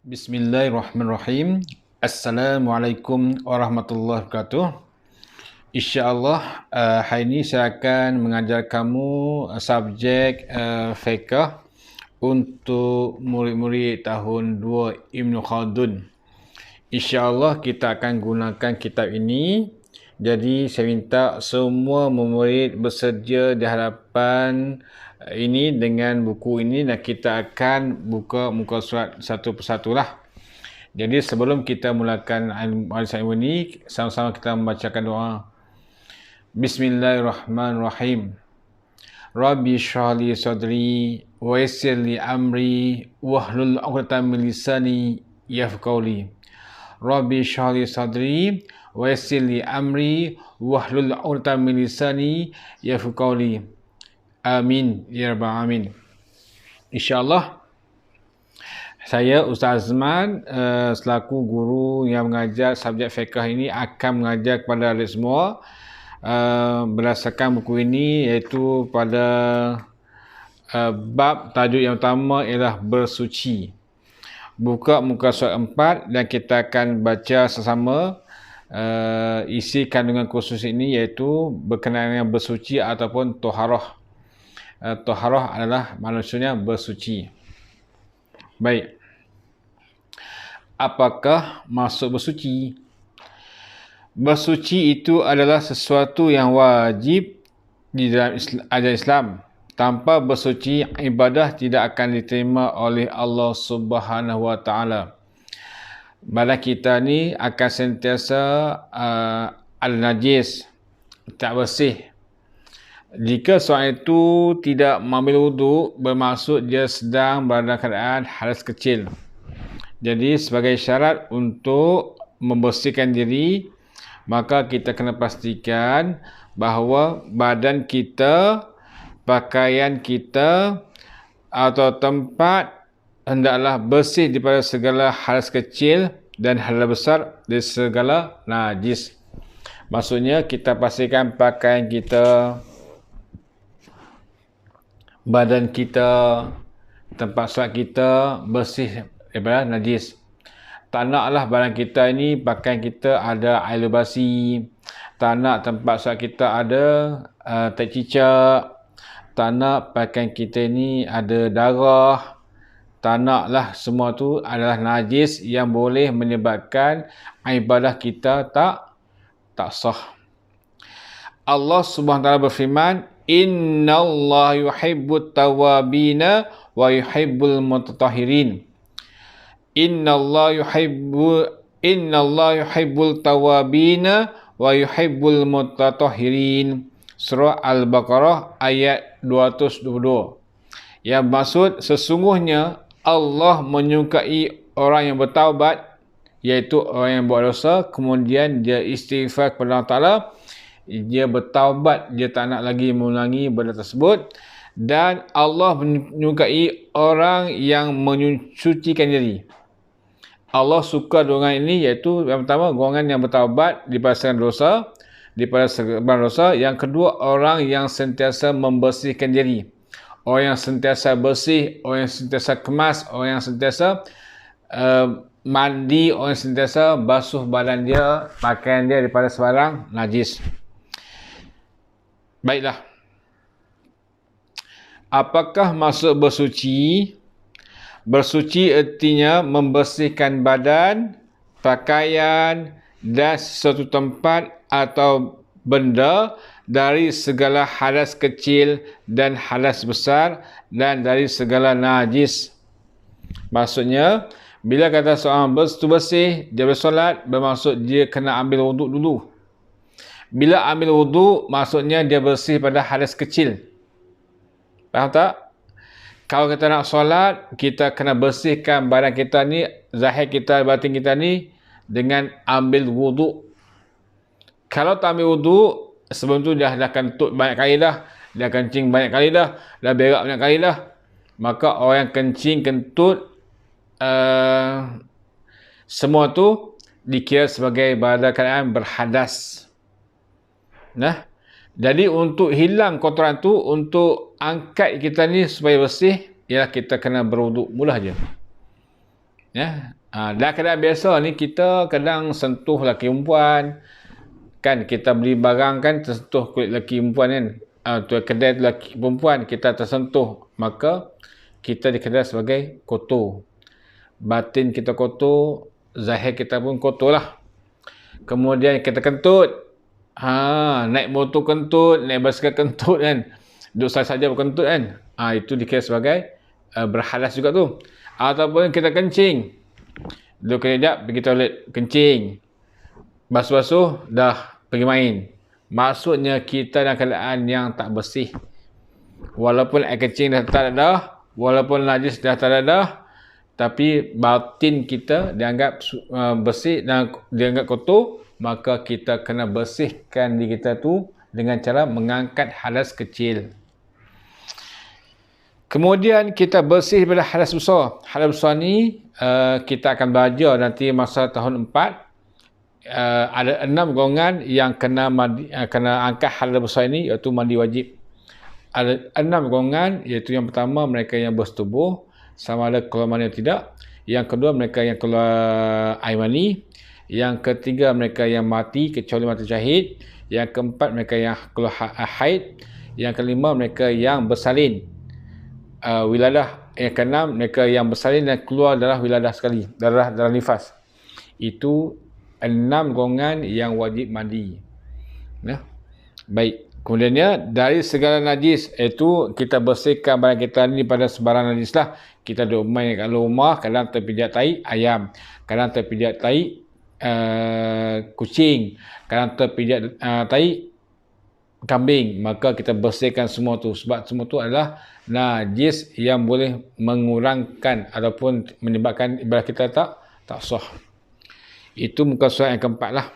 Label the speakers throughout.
Speaker 1: Bismillahirrahmanirrahim. Assalamualaikum warahmatullahi wabarakatuh. InsyaAllah hari ini saya akan mengajar kamu subjek fiqh untuk murid-murid tahun 2 Ibn Khaldun. InsyaAllah kita akan gunakan kitab ini. Jadi saya minta semua murid bersedia di hadapan ini dengan buku ini dan kita akan buka muka surat satu persatu lah. Jadi sebelum kita mulakan ilmu ini, sama-sama kita membacakan doa. Bismillahirrahmanirrahim. Rabbi shrah li sadri wa yassir li amri wahlul 'uqdatam min lisani yafqahu qawli. Rabbi shrah li sadri wa yassir li amri wahlul 'uqdatam min lisani yafqahu qawli. Amin ya rabbal alamin. InsyaAllah saya Ustaz Azman selaku guru yang mengajar subjek fiqh ini akan mengajar kepada anda semua berdasarkan buku ini, iaitu pada bab tajuk yang utama ialah bersuci. Buka muka surat 4 dan kita akan baca sesama isi kandungan kursus ini, iaitu berkenaan dengan bersuci ataupun toharah. Toharah adalah maksudnya bersuci. Baik. Apakah maksud bersuci? Bersuci itu adalah sesuatu yang wajib di dalam ajaran Islam. Tanpa bersuci, ibadah tidak akan diterima oleh Allah Subhanahu Wa Taala. Badan kita ni akan sentiasa al-najis, tak bersih. Jika seorang itu tidak mengambil wuduk, bermaksud dia sedang berada keadaan hadas kecil. Jadi sebagai syarat untuk membersihkan diri, maka kita kena pastikan bahawa badan kita, pakaian kita atau tempat hendaklah bersih daripada segala hadas kecil dan hadas besar, dari segala najis. Maksudnya kita pastikan pakaian kita, badan kita, tempat solat kita bersih daripada najis. Tak naklah badan kita ini, pakaian kita ada air basi. Tak nak tempat solat kita ada tai cicak. Tak nak pakaian kita ini ada darah. Tak naklah semua tu adalah najis yang boleh menyebabkan ibadah kita tak sah. Allah Subhanahu Wa Taala berfirman, Innallaha yuhibbut tawwabina wa yuhibbul mutatahhirin. Innallaha yuhibbul tawwabina wa yuhibbul mutatahhirin. Surah Al-Baqarah ayat 222. Yang maksud, sesungguhnya Allah menyukai orang yang bertaubat, iaitu orang yang buat dosa, kemudian dia istighfar kepada Allah Ta'ala, dia bertaubat, dia tak nak lagi mengulangi benda tersebut. Dan Allah menyukai orang yang mensucikan diri. Allah suka golongan ini, iaitu yang pertama golongan yang bertaubat daripada segala dosa. Yang kedua, orang yang sentiasa membersihkan diri. Orang yang sentiasa bersih, orang yang sentiasa kemas, orang yang sentiasa mandi, orang yang sentiasa basuh badan dia, pakaian dia daripada sebarang najis. Baiklah. Apakah maksud bersuci? Bersuci artinya membersihkan badan, pakaian dan sesuatu tempat atau benda dari segala hadas kecil dan hadas besar dan dari segala najis. Maksudnya, bila kata seorang bersih, dia bersolat, bermaksud dia kena ambil wuduk dulu. Bila ambil wuduk, maksudnya dia bersih pada hadas kecil. Faham tak? Kalau kita nak solat, kita kena bersihkan badan kita ni, zahir kita, batin kita ni dengan ambil wuduk. Kalau tak ambil wuduk, sebelum tu dah kentut banyak kali dah, dah kencing banyak kali dah berak banyak kali dah, maka orang yang kencing, kentut, semua tu dikira sebagai pada keadaan berhadas. Nah, jadi untuk hilang kotoran tu, untuk angkat kita ni supaya bersih, ialah kita kena berwuduk mula je. Ya. Dalam keadaan biasa ni kita kadang sentuh lelaki perempuan. Kan kita beli barang kan tersentuh kulit lelaki perempuan kan. Tu kedai tu lelaki perempuan kita tersentuh. Maka kita dikenal sebagai kotor. Batin kita kotor, zahir kita pun kotor lah. Kemudian kita kentut. Naik motor kentut, naik basikal kentut kan. Duduk saja berkentut kan. Itu dikira sebagai berhadas juga tu. Ataupun kita kencing. Duduk kejap, pergi toilet, kencing. Basuh-basuh, dah pergi main. Maksudnya kita dalam keadaan yang tak bersih. Walaupun air kencing dah tak ada, walaupun najis dah tak ada, tapi batin kita dianggap bersih dan dianggap kotor, maka kita kena bersihkan diri kita tu dengan cara mengangkat hadas kecil. Kemudian kita bersih daripada hadas besar. Hadas besar ni kita akan belajar nanti masa tahun 4. Ada 6 golongan yang kena angkat hadas besar ini, iaitu mandi wajib. Ada 6 golongan, iaitu yang pertama mereka yang bersetubuh, sama ada keluar mani atau tidak. Yang kedua mereka yang keluar air mani. Yang ketiga mereka yang mati kecuali mati syahid. Yang keempat mereka yang keluar haid. Yang kelima mereka yang bersalin wiladah. Yang keenam mereka yang bersalin dan keluar darah wiladah sekali, darah nifas. Itu 6 golongan yang wajib mandi. Ya. Baik. Kemudiannya dari segala najis, iaitu kita bersihkan barang kita ni pada sebarang najis lah. Kita duduk main kat rumah, kadang terpijak tai ayam, kadang terpijak tai kucing, kadang terpijak tai kambing. Maka kita bersihkan semua tu, sebab semua tu adalah najis yang boleh mengurangkan ataupun menyebabkan ibadah kita tak sah. Itu muka surat yang keempat lah.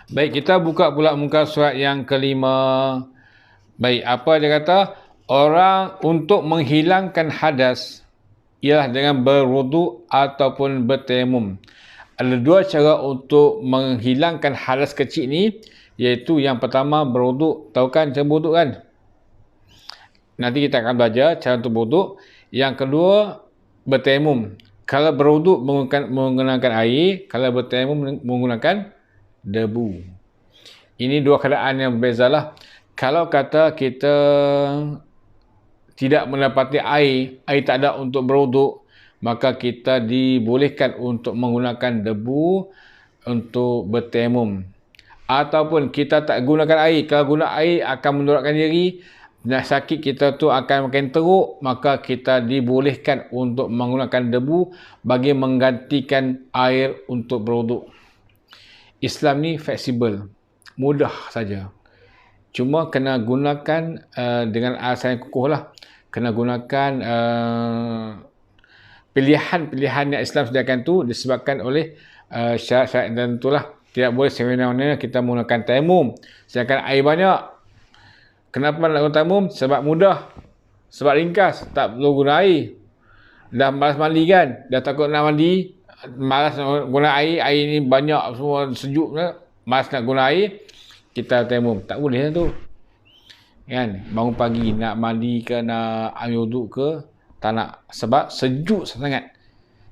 Speaker 1: Baik, kita buka pula muka surat yang kelima. Baik, apa dia kata? Orang untuk menghilangkan hadas ialah dengan berwuduk ataupun bertayamum. Ada 2 cara untuk menghilangkan hadas kecil ni, iaitu yang pertama berwuduk. Tahu kan cara berwuduk kan? Nanti kita akan belajar cara untuk berwuduk. Yang kedua, bertayamum. Kalau berwuduk menggunakan air, kalau bertayamum menggunakan debu. Ini 2 keadaan yang berbeza lah. Kalau kata kita tidak mendapati air tak ada untuk berwuduk, maka kita dibolehkan untuk menggunakan debu untuk bertayamum. Ataupun kita tak gunakan air, kalau guna air akan memudaratkan diri, sakit kita tu akan makin teruk, maka kita dibolehkan untuk menggunakan debu bagi menggantikan air untuk berwuduk. Islam ni fleksibel, mudah saja. Cuma kena gunakan dengan alasan yang kukuh lah. Kena gunakan pilihan-pilihan yang Islam sediakan tu disebabkan oleh syarat-syarat tertentu lah. Tidak boleh semena-mena kita menggunakan tayamum sedangkan air banyak. Kenapa nak guna tayamum? Sebab mudah, sebab ringkas, tak perlu guna air. Dah malas mandi kan, dah takut nak mandi, malas nak guna air ni banyak semua sejuk, malas nak guna air, kita tayamum. Tak boleh lah tu. Kan? Bangun pagi nak mandi ke, nak ambil wuduk ke, tak nak. Sebab sejuk sangat.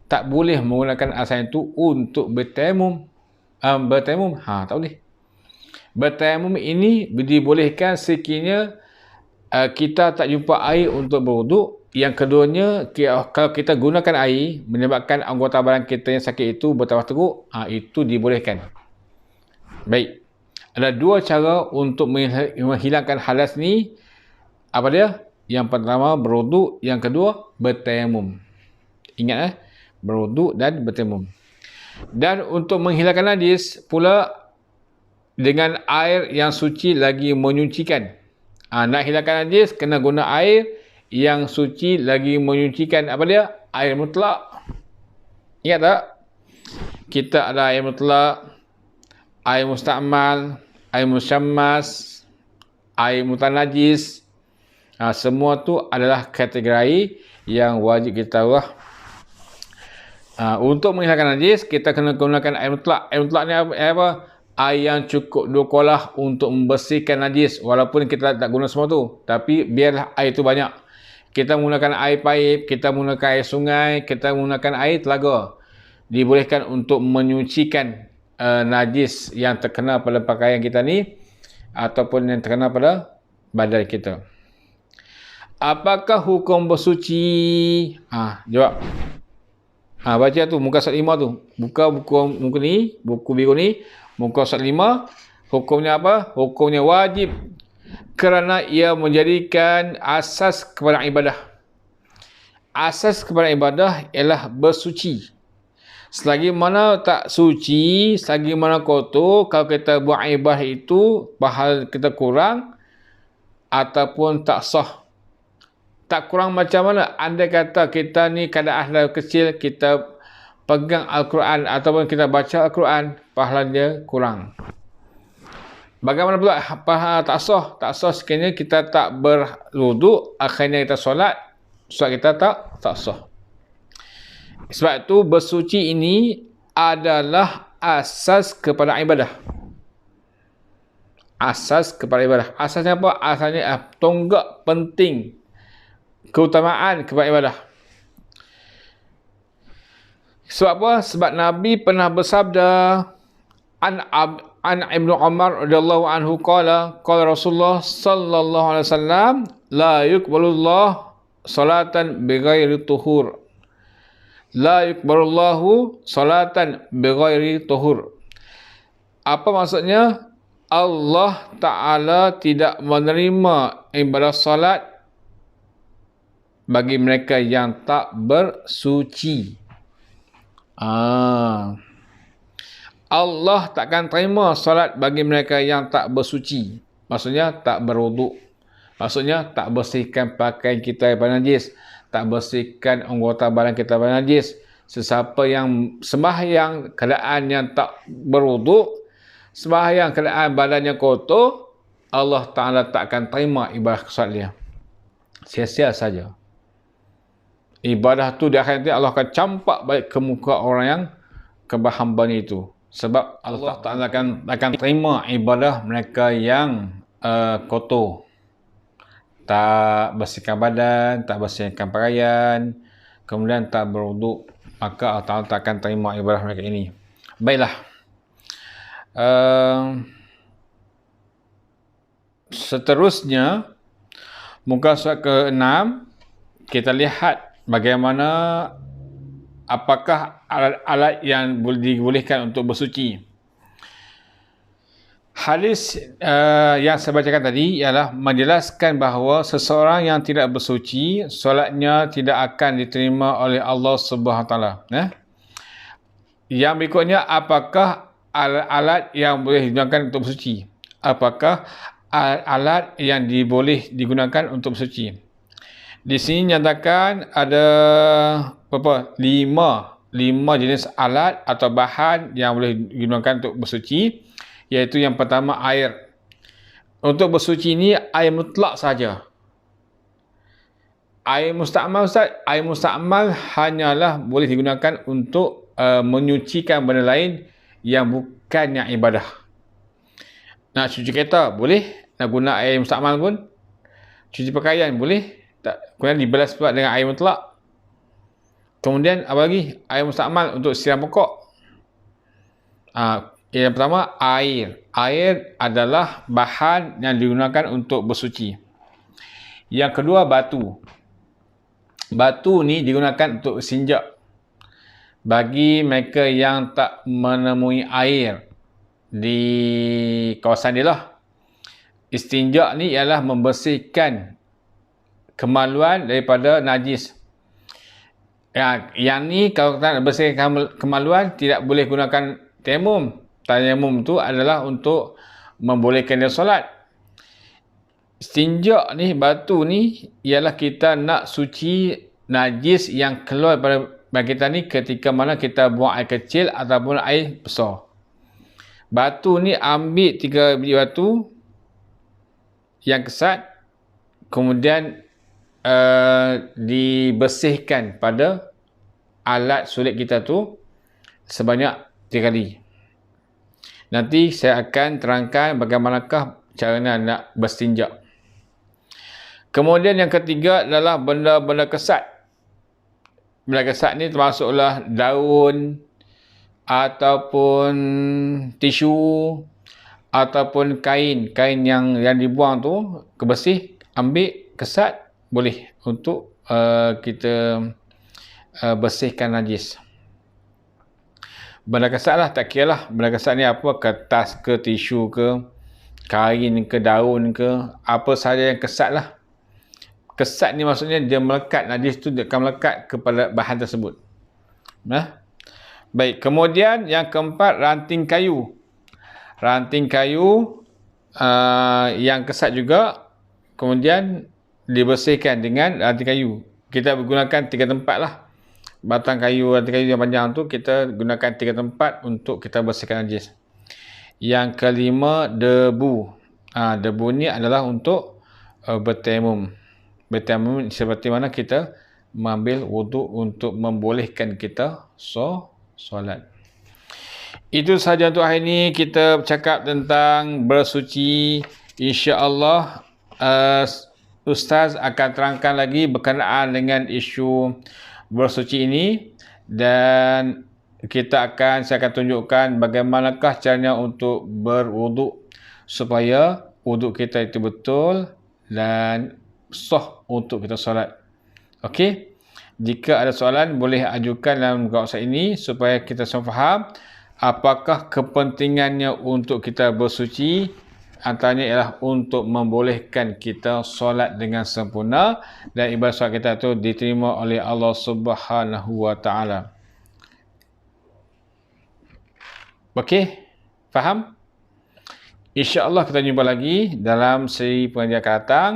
Speaker 1: Tak boleh menggunakan alasan itu untuk bertayamum. Bertayamum, tak boleh. Bertayamum ini dibolehkan sekiranya kita tak jumpa air untuk berwuduk. Yang keduanya, kalau kita gunakan air menyebabkan anggota badan kita yang sakit itu bertambah teruk, itu dibolehkan. Baik. Ada 2 cara untuk menghilangkan hadas ni. Apa dia? Yang pertama berwuduk, yang kedua bertayamum. Ingat berwuduk dan bertayamum. Dan untuk menghilangkan najis pula dengan air yang suci lagi menyucikan. Nak hilangkan najis kena guna air yang suci lagi menyucikan. Apa dia? Air mutlak. Ingat tak? Kita ada air mutlak, air mustakmal, air musyammas, air mutanajis. Semua tu adalah kategori yang wajib kita tahu lah. Untuk menghilangkan najis, kita kena gunakan air mutlak. Air mutlak ni apa? Air yang cukup 2 kolah untuk membersihkan najis. Walaupun kita tak guna semua tu, tapi biarlah air tu banyak. kita menggunakan air paip, kita menggunakan air sungai, kita menggunakan air telaga. Dibolehkan untuk menyucikan najis yang terkena pada pakaian kita ni ataupun yang terkena pada badan kita. Apakah hukum bersuci? Jawab. Baca tu muka surat 5 tu. Buka buku ni, buku biru ni, muka surat 5. Hukumnya apa? Hukumnya wajib kerana ia menjadikan asas kepada ibadah. Asas kepada ibadah ialah bersuci. Selagi mana tak suci, selagi mana kotor, kalau kita buat ibadah itu, pahala kita kurang ataupun tak sah. Tak kurang macam mana? Andai kata kita ni keadaan kecil, kita pegang Al-Quran ataupun kita baca Al-Quran, pahala dia kurang. Bagaimana pula pahala tak sah? Tak sah sekiranya kita tak berwuduk, akhirnya kita solat kita tak sah. Sebab itu bersuci ini adalah asas kepada ibadah. Asas kepada ibadah. Asasnya apa? Asalnya tonggak penting keutamaan kepada ibadah. Sebab apa? Sebab Nabi pernah bersabda, an Ibnu Umar radhiyallahu anhu qala Rasulullah sallallahu alaihi wasallam la yuqbalullah salatan bighairi tuhur. La yuqbalullahu salatan bighairi tuhur. Apa maksudnya? Allah Ta'ala tidak menerima ibadah salat bagi mereka yang tak bersuci. Allah takkan terima solat bagi mereka yang tak bersuci. Maksudnya tak berwuduk. Maksudnya tak bersihkan pakaian kita daripada najis. Tak bersihkan anggota badan kita daripada najis. Sesiapa yang sembahyang keadaan yang tak berwuduk, sembahyang keadaan badannya kotor, Allah Ta'ala takkan terima ibadah solat dia. Sia-sia saja. Ibadah tu di akhirat Allah akan campak balik ke muka orang yang kebahambaan itu. Sebab Allah Ta'ala akan terima ibadah mereka yang kotor. Tak bersihkan badan, tak bersihkan pakaian, kemudian tak berwuduk. Maka Allah Ta'ala tak akan terima ibadah mereka ini. Baiklah. Seterusnya, muka surat ke-6, kita lihat bagaimana apakah alat-alat yang dibolehkan untuk bersuci. Hadis yang saya bacakan tadi ialah menjelaskan bahawa seseorang yang tidak bersuci, solatnya tidak akan diterima oleh Allah Subhanahu Wa Taala. Yang berikutnya, apakah alat-alat yang boleh digunakan untuk bersuci? Apakah alat-alat yang boleh digunakan untuk bersuci? Di sini nyatakan ada lima jenis alat atau bahan yang boleh digunakan untuk bersuci, iaitu yang pertama air. Untuk bersuci ini air mutlak saja. Air mustakmal, Ustaz, air mustakmal hanyalah boleh digunakan untuk menyucikan benda lain yang bukannya ibadah. Nak cuci kereta boleh, nak guna air mustakmal pun. Cuci pakaian boleh, tak, kemudian dibalas pula dengan air mutlak. Kemudian apa lagi? Air mustakmal untuk siram pokok. Yang pertama air. Air adalah bahan yang digunakan untuk bersuci. Yang kedua batu. Batu ni digunakan untuk istinja. Bagi mereka yang tak menemui air di kawasan dia lah. Istinja ni ialah membersihkan kemaluan daripada najis. Yang ni kalau kita nak bersihkan kemaluan, tidak boleh gunakan tayamum. Tayamum tu adalah untuk membolehkan dia solat. Istinja ni, batu ni, ialah kita nak suci najis yang keluar pada kita ni ketika mana kita buang air kecil ataupun air besar. Batu ni ambil 3 biji batu yang kesat, kemudian dibersihkan pada alat sulit kita tu sebanyak 3 kali. Nanti saya akan terangkan bagaimanakah cara nak berstinja. Kemudian yang ketiga adalah benda-benda kesat. Benda kesat ni termasuklah daun, ataupun tisu, ataupun kain yang dibuang tu kebersih, ambil kesat, boleh untuk kita bersihkan najis. Benda kesat lah, tak kira lah benda kesat ni apa, kertas ke, tisu ke, kain ke, daun ke, apa sahaja yang kesat lah. Kesat ni maksudnya dia melekat, najis tu dia akan melekat kepada bahan tersebut. Baik, kemudian yang keempat, ranting kayu. Ranting kayu yang kesat juga, kemudian dibersihkan dengan ranting kayu. Kita gunakan 3 tempat lah. Batang kayu, ranting kayu yang panjang tu kita gunakan 3 tempat untuk kita bersihkan najis. Yang kelima, debu. Debu ni adalah untuk bertayamum. Bertayamum seperti mana kita mengambil wuduk untuk membolehkan kita solat. Itu sahaja untuk hari ini. Kita bercakap tentang bersuci. InsyaAllah Ustaz akan terangkan lagi berkenaan dengan isu bersuci ini, dan saya akan tunjukkan bagaimanakah caranya untuk berwuduk supaya wuduk kita itu betul dan sah untuk kita solat. Okey, jika ada soalan boleh ajukan dalam muka WhatsApp ini supaya kita semua faham apakah kepentingannya untuk kita bersuci. Antaranya ialah untuk membolehkan kita solat dengan sempurna dan ibadah solat kita itu diterima oleh Allah Subhanahu wa taala. Okey, faham? InsyaAllah kita jumpa lagi dalam seri pengajian akan datang.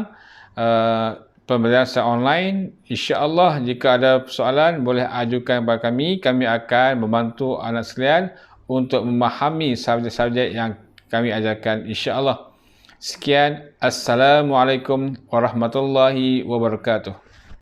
Speaker 1: Pembelajaran secara online. InsyaAllah jika ada soalan boleh ajukan kepada kami. Kami akan membantu anak sekalian untuk memahami subjek-subjek yang kami ajarkan, insyaAllah. Sekian. Assalamualaikum warahmatullahi wabarakatuh.